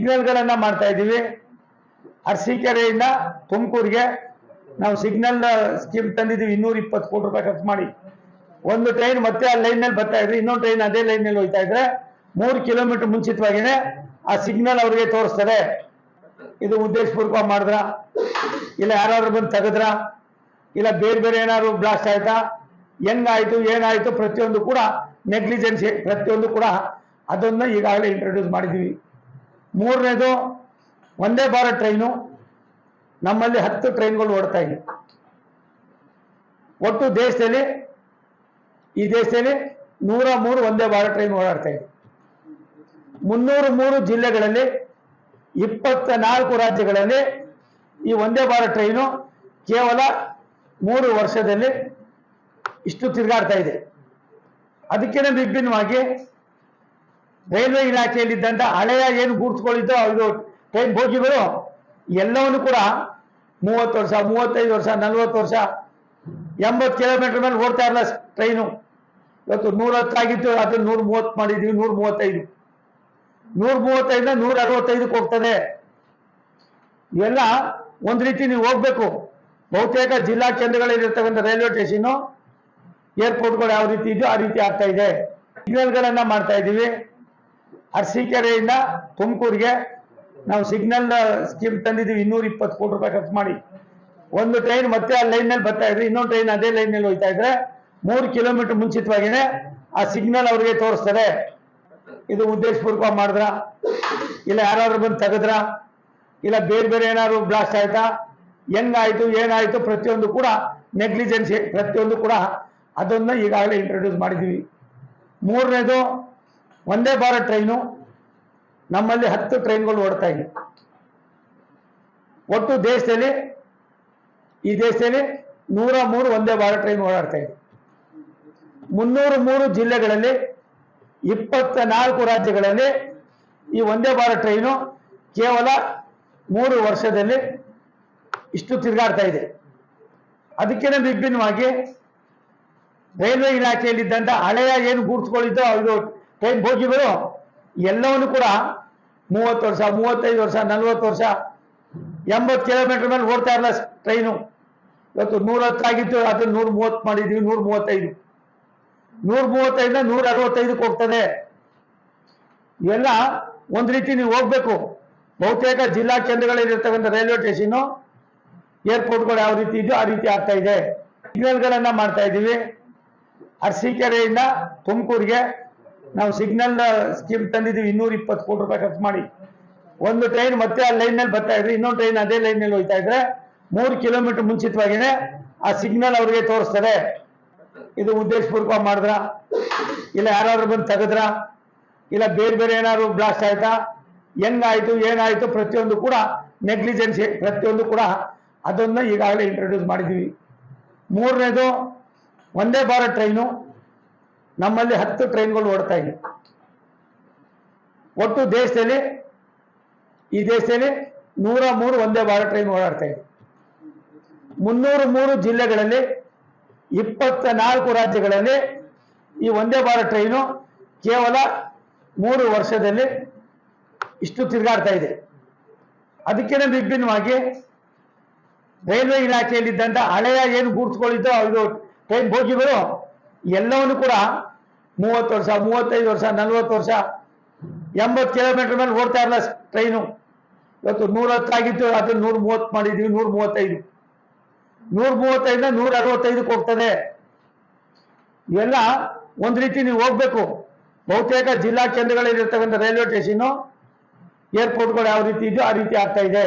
ಸಿಗ್ನಲ್ಗಳನ್ನ ಮಾಡ್ತಾ ಇದ್ದೀವಿ. ಅರಸೀಕೆರೆಯಿಂದ ತುಮಕೂರಿಗೆ ನಾವು ಸಿಗ್ನಲ್ ಸ್ಕೀಮ್ ತಂದಿದ್ದೀವಿ. 220 ಕೋಟಿ ರೂಪಾಯಿ ಖರ್ಚು ಮಾಡಿ ಒಂದು ಟ್ರೈನ್ ಮತ್ತೆ ಆ ಲೈನ್ ನಲ್ಲಿ ಬರ್ತಾ ಇದ್ರೆ ಇನ್ನೊಂದು ಟ್ರೈನ್ ಅದೇ ಲೈನ್ ನಲ್ಲಿ ಹೋಗ್ತಾ ಇದ್ರೆ 3 ಕಿಲೋಮೀಟರ್ ಮುಂಚಿತವಾಗಿನೇ ಆ ಸಿಗ್ನಲ್ ಅವರಿಗೆ ತೋರಿಸ್ತದೆ. ಇದು ಉದ್ದೇಶಪೂರ್ವಕ ಮಾಡಿದ್ರ ಇಲ್ಲ ಯಾರಾದ್ರೂ ಬಂದು ತೆಗೆದ್ರ ಇಲ್ಲ ಬೇರೆ ಬೇರೆ ಏನಾದ್ರು ಬ್ಲಾಸ್ಟ್ ಆಯ್ತಾ ಹೆಂಗಾಯ್ತು ಏನಾಯ್ತು ಪ್ರತಿಯೊಂದು ಕೂಡ ನೆಗ್ಲಿಜೆನ್ಸಿ ಪ್ರತಿಯೊಂದು ಕೂಡ ಅದನ್ನ ಈಗಾಗಲೇ ಇಂಟ್ರೊಡ್ಯೂಸ್ ಮಾಡಿದ್ದೀವಿ. ಮೂರನೇದು ವಂದೇ ಭಾರತ್ ಟ್ರೈನು ನಮ್ಮಲ್ಲಿ 10 ಟ್ರೈನ್ಗಳು ಓಡ್ತಾ ಇದೆ. ಒಟ್ಟು ಈ ದೇಶದಲ್ಲಿ 103 ವಂದೇ ಭಾರತ್ ಟ್ರೈನ್ ಓಡಾಡ್ತಾ ಇದೆ. 303 ಜಿಲ್ಲೆಗಳಲ್ಲಿ 24 ರಾಜ್ಯಗಳಲ್ಲಿ ಈ ವಂದೇ ಭಾರತ್ ಟ್ರೈನು ಕೇವಲ 3 ವರ್ಷದಲ್ಲಿ ಇಷ್ಟು ತಿರುಗಾಡ್ತಾ ಇದೆ. ಅದಕ್ಕಿಂತ ವಿಭಿನ್ನವಾಗಿ ರೈಲ್ವೆ ಇಲಾಖೆಯಲ್ಲಿದ್ದಂಥ ಹಳೆಯ ಏನು ಗೂಡ್ಸ್ಗಳಿದ್ದೋ ಅದು ಟ್ರೈನ್ ಬೋಗಿಗಳು ಎಲ್ಲವನ್ನು ಕೂಡ 30 ವರ್ಷ 35 ವರ್ಷ 40 ವರ್ಷ 80 ಕಿಲೋಮೀಟರ್ ಮೇಲೆ ಓಡ್ತಾ ಇರಲ್ಲ ಟ್ರೈನು. ಇವತ್ತು 110 ಆಗಿತ್ತು, ಅದನ್ನು 130 ಮಾಡಿದ್ವಿ. 135 165 ಹೋಗ್ತದೆ. ಇವೆಲ್ಲ ಒಂದು ರೀತಿ ನೀವು ಹೋಗ್ಬೇಕು. ಬಹುತೇಕ ಜಿಲ್ಲಾ ಕೇಂದ್ರಗಳಲ್ಲಿರ್ತಕ್ಕಂಥ ರೈಲ್ವೆ ಸ್ಟೇಷನ್ ಏರ್ಪೋರ್ಟ್ಗಳು ಯಾವ ರೀತಿ ಇದೆಯೋ ಆ ರೀತಿ ಆಗ್ತಾ ಇದೆ. ಸಿಗ್ನಲ್ಗಳನ್ನ ಮಾಡ್ತಾ ಇದ್ದೀವಿ. ಅರಸೀಕೆರೆಯಿಂದ ತುಮಕೂರಿಗೆ ನಾವು ಸಿಗ್ನಲ್ ಸ್ಕೀಮ್ ತಂದಿದ್ದೀವಿ. 220 ಕೋಟಿ ರೂಪಾಯಿ ಖರ್ಚು ಮಾಡಿ ಒಂದು ಟ್ರೈನ್ ಮತ್ತೆ ಆ ಲೈನ್ ನಲ್ಲಿ ಬರ್ತಾ ಇದ್ರೆ ಇನ್ನೊಂದು ಟ್ರೈನ್ ಅದೇ ಲೈನ್ ನಲ್ಲಿ ಹೋಗ್ತಾ ಇದ್ರೆ 3 ಕಿಲೋಮೀಟರ್ ಮುಂಚಿತವಾಗಿನೇ ಆ ಸಿಗ್ನಲ್ ಅವರಿಗೆ ತೋರಿಸ್ತದೆ. ಇದು ಉದ್ದೇಶಪೂರ್ವಕ ಮಾಡಿದ್ರ ಇಲ್ಲ ಯಾರಾದ್ರೂ ಬಂದು ತೆಗೆದ್ರ ಇಲ್ಲ ಬೇರೆ ಬೇರೆ ಏನಾದ್ರು ಬ್ಲಾಸ್ಟ್ ಆಯ್ತಾ ಹೆಂಗಾಯ್ತು ಏನಾಯ್ತು ಪ್ರತಿಯೊಂದು ಕೂಡ ನೆಗ್ಲಿಜೆನ್ಸಿ ಪ್ರತಿಯೊಂದು ಕೂಡ ಅದನ್ನ ಈಗಾಗಲೇ ಇಂಟ್ರೊಡ್ಯೂಸ್ ಮಾಡಿದ್ದೀವಿ. ಮೂರನೇದು ವಂದೇ ಭಾರತ್ ಟ್ರೈನು ನಮ್ಮಲ್ಲಿ 10 ಟ್ರೈನ್ಗಳು ಓಡ್ತಾ ಇದೆ. ಒಟ್ಟು ಈ ದೇಶದಲ್ಲಿ 103 ವಂದೇ ಭಾರತ್ ಟ್ರೈನ್ ಓಡಾಡ್ತಾ ಇದೆ. 303 ಜಿಲ್ಲೆಗಳಲ್ಲಿ 24 ರಾಜ್ಯಗಳಲ್ಲಿ ಈ ವಂದೇ ಭಾರತ್ ಟ್ರೈನು ಕೇವಲ 3 ವರ್ಷದಲ್ಲಿ ಇಷ್ಟು ತಿರುಗಾಡ್ತಾ ಇದೆ. ಅದಕ್ಕಿಂತ ವಿಭಿನ್ನವಾಗಿ ರೈಲ್ವೆ ಇಲಾಖೆಯಲ್ಲಿದ್ದಂಥ ಹಳೆಯ ಏನು ಗೂಡ್ಸ್ಗಳಿದ್ದೋ ಅದು ಟ್ರೈನ್ ಬೋಗಿಗಳು ಎಲ್ಲವನ್ನು ಕೂಡ 30 ವರ್ಷ 35 ವರ್ಷ 40 ವರ್ಷ 80 ಕಿಲೋಮೀಟರ್ ಮೇಲೆ ಓಡ್ತಾ ಇರಲ್ಲ ಟ್ರೈನು. ಇವತ್ತು 110 ಆಗಿತ್ತು, ಅದನ್ನು 130 ಮಾಡಿದ್ವಿ. 135 165 ಹೋಗ್ತದೆ. ಇವೆಲ್ಲ ಒಂದು ರೀತಿ ನೀವು ಹೋಗ್ಬೇಕು. ಬಹುತೇಕ ಜಿಲ್ಲಾ ಕೇಂದ್ರಗಳಲ್ಲಿರ್ತಕ್ಕಂಥ ರೈಲ್ವೆ ಸ್ಟೇಷನ್ ಏರ್ಪೋರ್ಟ್ಗಳು ಯಾವ ರೀತಿ ಇದೆಯೋ ಆ ರೀತಿ ಆಗ್ತಾ ಇದೆ. ಸಿಗ್ನಲ್ಗಳನ್ನ ಮಾಡ್ತಾ ಇದ್ದೀವಿ. ಅರಸೀಕೆರೆಯಿಂದ ತುಮಕೂರಿಗೆ ನಾವು ಸಿಗ್ನಲ್ ಸ್ಕೀಮ್ ತಂದಿದ್ದೀವಿ. 220 ಕೋಟಿ ರೂಪಾಯಿ ಖರ್ಚು ಮಾಡಿ ಒಂದು ಟ್ರೈನ್ ಮತ್ತೆ ಆ ಲೈನ್ ನಲ್ಲಿ ಬರ್ತಾ ಇದ್ರೆ ಇನ್ನೊಂದು ಟ್ರೈನ್ ಅದೇ ಲೈನ್ ನಲ್ಲಿ ಹೋಗ್ತಾ ಇದ್ರೆ 3 ಕಿಲೋಮೀಟರ್ ಮುಂಚಿತವಾಗಿನೇ ಆ ಸಿಗ್ನಲ್ ಅವರಿಗೆ ತೋರಿಸ್ತದೆ. ಇದು ಉದ್ದೇಶಪೂರ್ವಕ ಮಾಡಿದ್ರ ಇಲ್ಲ ಯಾರಾದ್ರೂ ಬಂದು ತೆಗೆದ್ರ ಇಲ್ಲ ಬೇರೆ ಬೇರೆ ಏನಾದ್ರು ಬ್ಲಾಸ್ಟ್ ಆಯ್ತಾ ಹೆಂಗಾಯ್ತು ಏನಾಯ್ತು ಪ್ರತಿಯೊಂದು ಕೂಡ ನೆಗ್ಲಿಜೆನ್ಸಿ ಪ್ರತಿಯೊಂದು ಕೂಡ ಅದನ್ನ ಈಗಾಗಲೇ ಇಂಟ್ರೊಡ್ಯೂಸ್ ಮಾಡಿದ್ದೀವಿ. ಮೂರನೇದು ವಂದೇ ಭಾರತ್ ಟ್ರೈನು ನಮ್ಮಲ್ಲಿ 10 ಟ್ರೈನ್ಗಳು ಓಡ್ತಾ ಇದೆ. ಒಟ್ಟು ಈ ದೇಶದಲ್ಲಿ 103 ವಂದೇ ಭಾರತ್ ಟ್ರೈನ್ ಓಡಾಡ್ತಾ ಇದೆ. 303 ಜಿಲ್ಲೆಗಳಲ್ಲಿ 24 ರಾಜ್ಯಗಳಲ್ಲಿ ಈ ವಂದೇ ಭಾರತ್ ಟ್ರೈನು ಕೇವಲ 3 ವರ್ಷದಲ್ಲಿ ಇಷ್ಟು ತಿರುಗಾಡ್ತಾ ಇದೆ. ಅದಕ್ಕಿಂತ ವಿಭಿನ್ನವಾಗಿ ರೈಲ್ವೆ ಇಲಾಖೆಯಲ್ಲಿದ್ದಂಥ ಹಳೆಯ ಏನು ಗೂಡ್ಸ್ಗಳಿದ್ದೋ ಅದು ಟ್ರೈನ್ ಬೋಗಿಗಳು ಎಲ್ಲವನ್ನು ಕೂಡ 30 ವರ್ಷ 35 ವರ್ಷ 40 ವರ್ಷ 80 ಕಿಲೋಮೀಟರ್ ಮೇಲೆ ಓಡ್ತಾ ಇರಲ್ಲ ಟ್ರೈನು. ಇವತ್ತು 110 ಆಗಿತ್ತು, ಅದನ್ನು 130 ಮಾಡಿದ್ವಿ. 135 165 ಹೋಗ್ತದೆ. ಇವೆಲ್ಲ ಒಂದು ರೀತಿ ನೀವು ಹೋಗ್ಬೇಕು. ಬಹುತೇಕ ಜಿಲ್ಲಾ ಕೇಂದ್ರಗಳಲ್ಲಿರ್ತಕ್ಕಂಥ ರೈಲ್ವೆ ಸ್ಟೇಷನ್ ಏರ್ಪೋರ್ಟ್ಗಳು ಯಾವ ರೀತಿ ಇದೆಯೋ ಆ ರೀತಿ ಆಗ್ತಾ ಇದೆ.